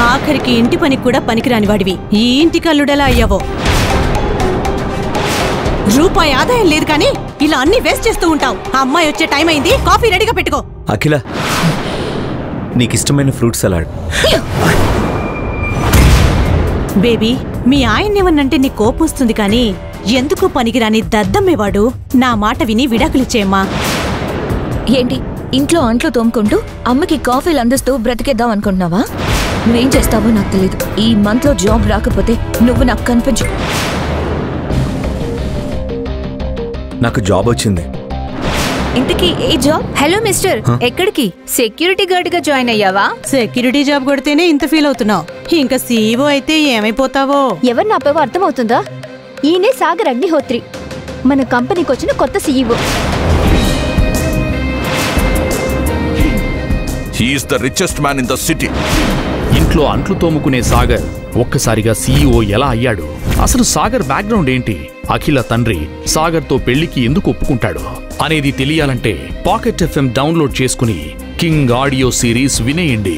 ఆఖరికి ఇంటి పనికి కూడా పనికిరాని వాడివి. ఈ ఇంటికి అల్లుడెలా అయ్యావో. రూపాయి ఆదాయం లేదు కానీ ఇలా అన్ని వేస్ట్ చేస్తూ ఉంటావు. ఆ అమ్మాయి వచ్చే టైం అయింది, కాఫీ రెడీగా పెట్టుకో. అఖిల, నీకిష్టమైన ఫ్రూట్ సలాడ్. బేబీ, మీ ఆయన్నేమన్నంటే నీ కోపం వస్తుంది కానీ ఎందుకు పనికిరాని దద్దమ్మేవాడు. నా మాట విని విడాకులిచ్చేయమ్మా. ఏంటి ఇంట్లో అంట్లు తోముకుంటూ అమ్మకి కాఫీలు అందిస్తూ బ్రతికేద్దాం అనుకుంటున్నావా? నువ్వేం చేస్తావో నాకు తెలీదు. ఈ మంత్ లో జాబ్ రాకపోతే నువ్వు నాకు కనిపించు. నాకు జాబ్ వచ్చింది. ఇంతకీ ఏ జాబ్? హలో మిస్టర్, ఎక్కడికి? సెక్యూరిటీ గార్డ్ గా జాయిన్ అయ్యావా? సెక్యూరిటీ జాబ్ కొడితేనే ఇంత ఫీల్ అవుతున్నావు, ఇంకా సీఈఓ అయితే ఏమైపోతావో. ఎవరు నాపేవో అర్థమవుతుందా? ఈయనే సాగర్ అగ్నిహోత్రి, మన కంపెనీకి వచ్చిన కొత్త CEO. He is the richest man in the city. ఇంట్లో అంట్లు తోముకునే సాగర్ ఒక్కసారిగా సీఈఓ ఎలా అయ్యాడు? అసలు సాగర్ బ్యాక్గ్రౌండ్ ఏంటి? అఖిల తండ్రి సాగర్తో పెళ్లికి ఎందుకు ఒప్పుకుంటాడు అనేది తెలియాలంటే పాకెట్ FM డౌన్లోడ్ చేసుకుని కింగ్ ఆడియో సిరీస్ వినేయండి.